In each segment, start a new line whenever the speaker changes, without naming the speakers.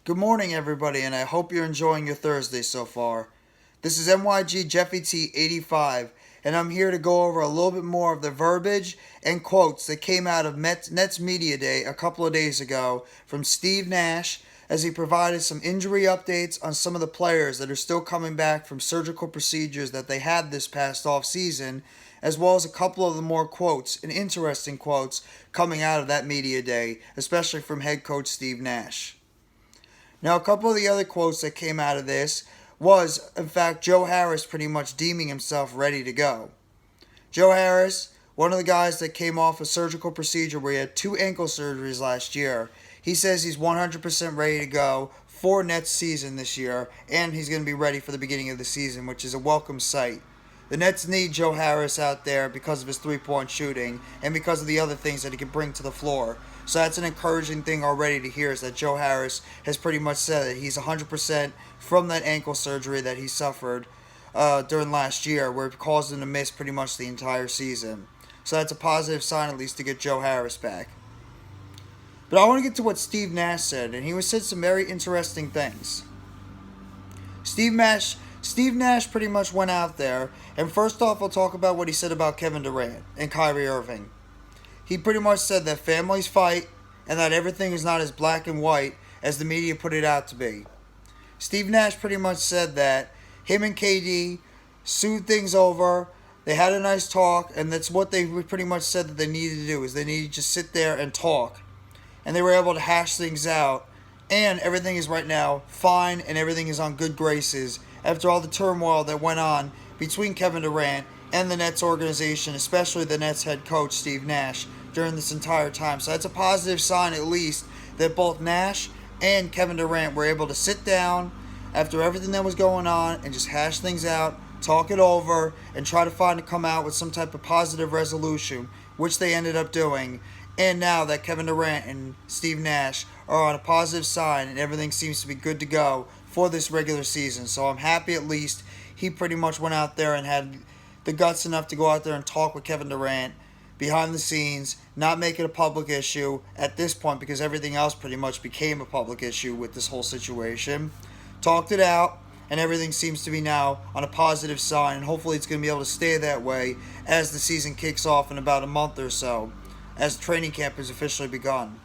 Good morning, everybody, and I hope you're enjoying your Thursday so far. This is MYG Jeffy T 85, and I'm here to go over a little bit more of the verbiage and quotes that came out of Nets MediaDay a couple of days ago from Steve Nash, as he provided some injury updates on some of the players that are still coming back from surgical procedures that they had this past offseason, as well as a couple of the more quotes and interesting quotes coming out of that MediaDay, especially from head coach Steve Nash. Now, a couple of the other quotes that came out of this was, in fact, Joe Harris pretty much deeming himself ready to go. Joe Harris, one of the guys that came off a surgical procedure where he had 2 ankle surgeries last year, he says he's 100% ready to go for Nets season this year, and he's going to be ready for the beginning of the season, which is a welcome sight. The Nets need Joe Harris out there because of his three-point shooting and because of the other things that he can bring to the floor. So that's an encouraging thing already to hear, is that Joe Harris has pretty much said that he's 100% from that ankle surgery that he suffered during last year, where it caused him to miss pretty much the entire season. So that's a positive sign, at least, to get Joe Harris back. But I want to get to what Steve Nash said, and he said some very interesting things. Steve Nash pretty much went out there, and first off, I'll talk about what he said about Kevin Durant and Kyrie Irving. He pretty much said that families fight and that everything is not as black and white as the media put it out to be. Steve Nash pretty much said that him and KD sued things over, they had a nice talk, and that's what they pretty much said that they needed to do, is they needed to just sit there and talk. And they were able to hash things out, and everything is right now fine and everything is on good graces after all the turmoil that went on between Kevin Durant and the Nets organization, especially the Nets head coach Steve Nash, during this entire time. So that's a positive sign, at least, that both Nash and Kevin Durant were able to sit down after everything that was going on and just hash things out, talk it over, and try to come out with some type of positive resolution, which they ended up doing. And now that Kevin Durant and Steve Nash are on a positive sign and everything seems to be good to go for this regular season. So I'm happy, at least he pretty much went out there and had the guts enough to go out there and talk with Kevin Durant behind the scenes, not make it a public issue at this point because everything else pretty much became a public issue with this whole situation. Talked it out, and everything seems to be now on a positive sign, and hopefully it's going to be able to stay that way as the season kicks off in about a month or so, as training camp has officially begun.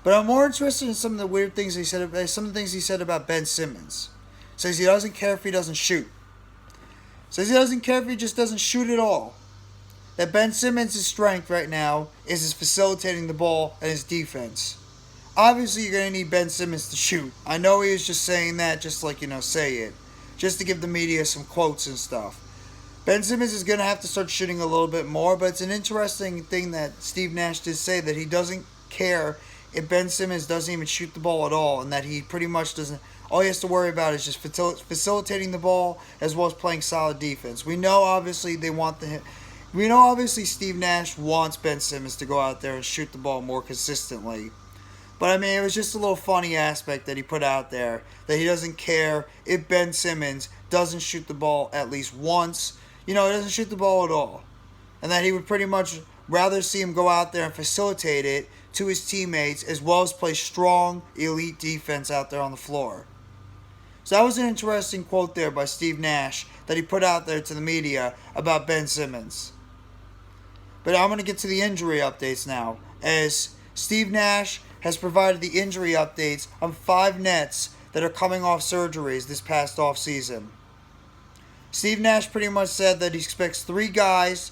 But I'm more interested in some of the weird things he said. Some of the things he said about Ben Simmons. Says he doesn't care if he doesn't shoot. Says he doesn't care if he just doesn't shoot at all. That Ben Simmons' strength right now is his facilitating the ball and his defense. Obviously, you're going to need Ben Simmons to shoot. I know he was just saying that just like, say it. Just to give the media some quotes and stuff. Ben Simmons is going to have to start shooting a little bit more, but it's an interesting thing that Steve Nash did say, that he doesn't care if Ben Simmons doesn't even shoot the ball at all, and that he pretty much doesn't. All he has to worry about is just facilitating the ball as well as playing solid defense. We know obviously Steve Nash wants Ben Simmons to go out there and shoot the ball more consistently. But I mean, it was just a little funny aspect that he put out there, that he doesn't care if Ben Simmons doesn't shoot the ball at least once. He doesn't shoot the ball at all. And that he would pretty much rather see him go out there and facilitate it to his teammates as well as play strong, elite defense out there on the floor. So that was an interesting quote there by Steve Nash that he put out there to the media about Ben Simmons. But I'm going to get to the injury updates now, as Steve Nash has provided the injury updates on 5 Nets that are coming off surgeries this past offseason. Steve Nash pretty much said that he expects 3 guys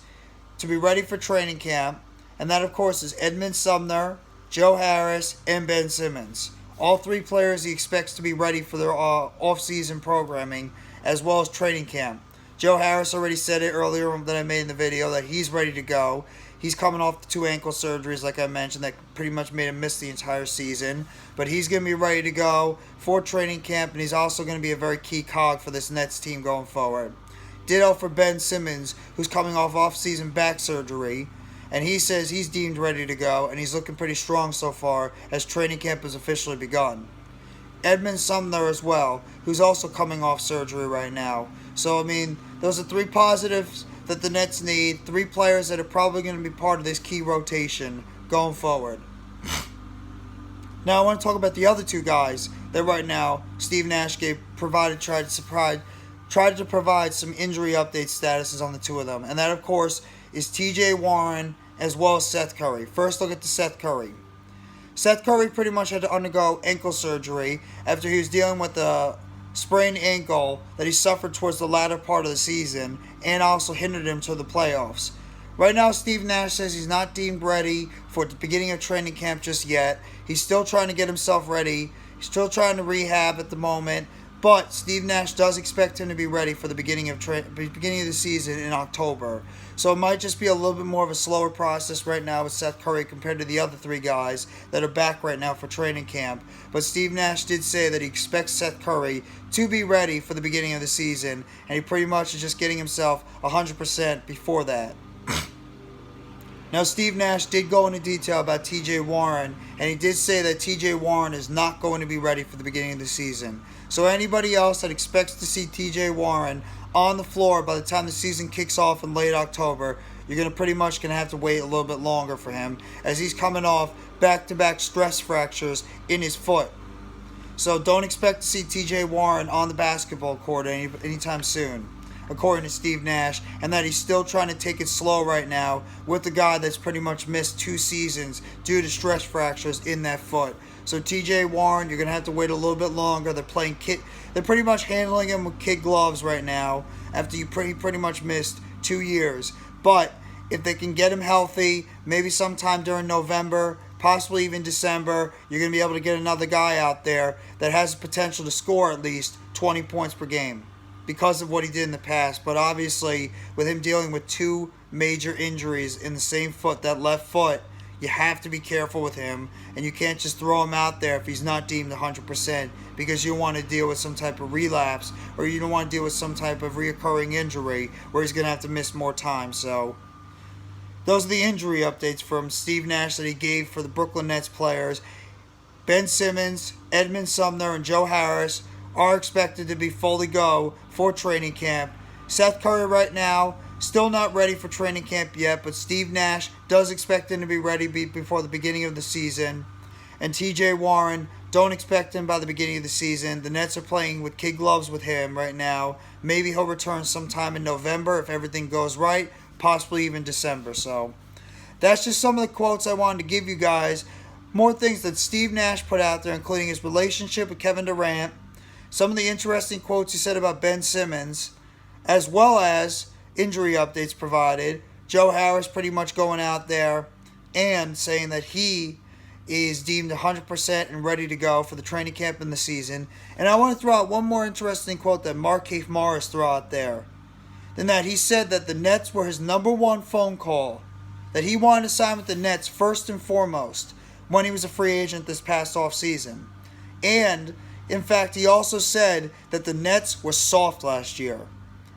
to be ready for training camp, and that, of course, is Edmond Sumner, Joe Harris, and Ben Simmons. All 3 players he expects to be ready for their off-season programming as well as training camp. Joe Harris already said it earlier that I made in the video that he's ready to go. He's coming off the 2 ankle surgeries, like I mentioned, that pretty much made him miss the entire season. But he's going to be ready to go for training camp, and he's also going to be a very key cog for this Nets team going forward. Ditto for Ben Simmons, who's coming off off-season back surgery. And he says he's deemed ready to go, and he's looking pretty strong so far as training camp has officially begun. Edmond Sumner as well, who's also coming off surgery right now. So, I mean, those are 3 positives that the Nets need. 3 players that are probably going to be part of this key rotation going forward. Now I want to talk about the other two guys that right now Steve Nash tried to provide some injury update statuses on the two of them, and that of course is TJ Warren as well as Seth Curry. First, look at the Seth Curry. Seth Curry pretty much had to undergo ankle surgery after he was dealing with a sprained ankle that he suffered towards the latter part of the season and also hindered him to the playoffs. Right now, Steve Nash says he's not deemed ready for the beginning of training camp just yet. He's still trying to get himself ready. He's still trying to rehab at the moment. But Steve Nash does expect him to be ready for the beginning of the season in October. So it might just be a little bit more of a slower process right now with Seth Curry compared to the other three guys that are back right now for training camp. But Steve Nash did say that he expects Seth Curry to be ready for the beginning of the season, and he pretty much is just getting himself 100% before that. Now, Steve Nash did go into detail about TJ Warren, and he did say that TJ Warren is not going to be ready for the beginning of the season. So anybody else that expects to see TJ Warren on the floor by the time the season kicks off in late October, you're going to have to wait a little bit longer for him, as he's coming off back-to-back stress fractures in his foot. So don't expect to see TJ Warren on the basketball court anytime soon, according to Steve Nash, and that he's still trying to take it slow right now with the guy that's pretty much missed 2 seasons due to stress fractures in that foot. So TJ Warren, you're going to have to wait a little bit longer. They're pretty much handling him with kid gloves right now after he pretty much missed 2 years. But if they can get him healthy, maybe sometime during November, possibly even December, you're going to be able to get another guy out there that has the potential to score at least 20 points per game because of what he did in the past. But obviously, with him dealing with 2 major injuries in the same foot, that left foot, you have to be careful with him, and you can't just throw him out there if he's not deemed 100%, because you want to deal with some type of relapse, or you don't want to deal with some type of reoccurring injury where he's going to have to miss more time. So those are the injury updates from Steve Nash that he gave for the Brooklyn Nets players. Ben Simmons, Edmond Sumner, and Joe Harris are expected to be fully go for training camp. Seth Curry right now, still not ready for training camp yet, but Steve Nash does expect him to be ready before the beginning of the season. And TJ Warren, don't expect him by the beginning of the season. The Nets are playing with kid gloves with him right now. Maybe he'll return sometime in November if everything goes right, possibly even December. So that's just some of the quotes I wanted to give you guys. More things that Steve Nash put out there, including his relationship with Kevin Durant, some of the interesting quotes he said about Ben Simmons, as well as injury updates provided. Joe Harris pretty much going out there and saying that he is deemed 100% and ready to go for the training camp in the season. And I want to throw out one more interesting quote that Markieff Morris threw out there. In that he said that the Nets were his number one phone call, that he wanted to sign with the Nets first and foremost when he was a free agent this past offseason. And in fact, he also said that the Nets were soft last year,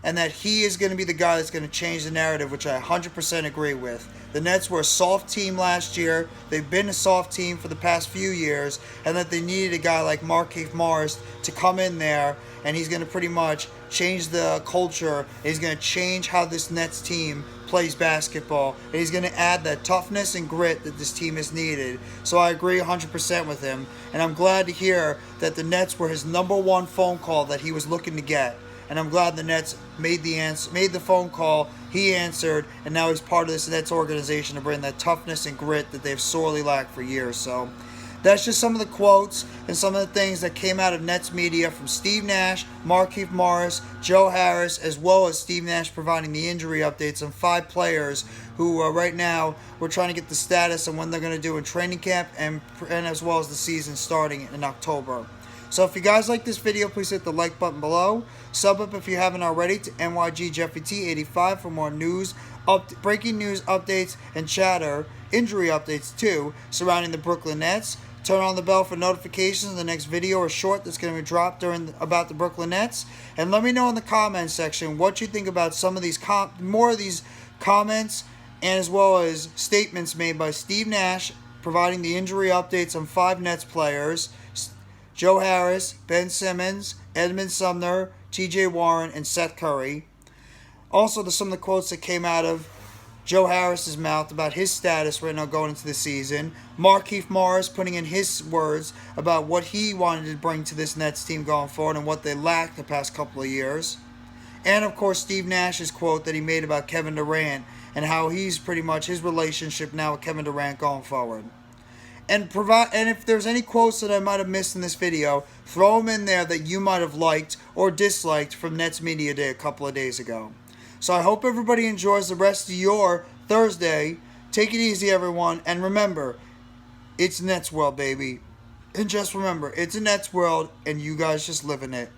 and that he is going to be the guy that's going to change the narrative, which I 100% agree with. The Nets were a soft team last year. They've been a soft team for the past few years, and that they needed a guy like Markieff Morris to come in there, and he's going to pretty much change the culture. He's going to change how this Nets team plays basketball, and he's going to add that toughness and grit that this team has needed. So I agree 100% with him, and I'm glad to hear that the Nets were his number one phone call that he was looking to get. And I'm glad the Nets made the phone call. He answered, and now he's part of this Nets organization to bring that toughness and grit that they've sorely lacked for years. So that's just some of the quotes and some of the things that came out of Nets media from Steve Nash, Markieff Morris, Joe Harris, as well as Steve Nash providing the injury updates on 5 players who right now we're trying to get the status on when they're going to do in training camp and as well as the season starting in October. So if you guys like this video, please hit the like button below. Sub up if you haven't already to NYGJeffyT85 for more news, breaking news updates, and chatter, injury updates too, surrounding the Brooklyn Nets. Turn on the bell for notifications. The next video or short that's going to be dropped about the Brooklyn Nets. And let me know in the comments section what you think about some of these more of these comments, and as well as statements made by Steve Nash providing the injury updates on 5 Nets players: Joe Harris, Ben Simmons, Edmond Sumner, TJ Warren, and Seth Curry. Also, some of the quotes that came out of Joe Harris's mouth about his status right now going into the season. Markieff Morris putting in his words about what he wanted to bring to this Nets team going forward and what they lacked the past couple of years. And of course, Steve Nash's quote that he made about Kevin Durant and how he's pretty much his relationship now with Kevin Durant going forward. And if there's any quotes that I might have missed in this video, throw them in there that you might have liked or disliked from Nets Media Day a couple of days ago. So I hope everybody enjoys the rest of your Thursday. Take it easy, everyone. And remember, it's NetsWorld, baby. And just remember, it's a NetsWorld, and you guys just live in it.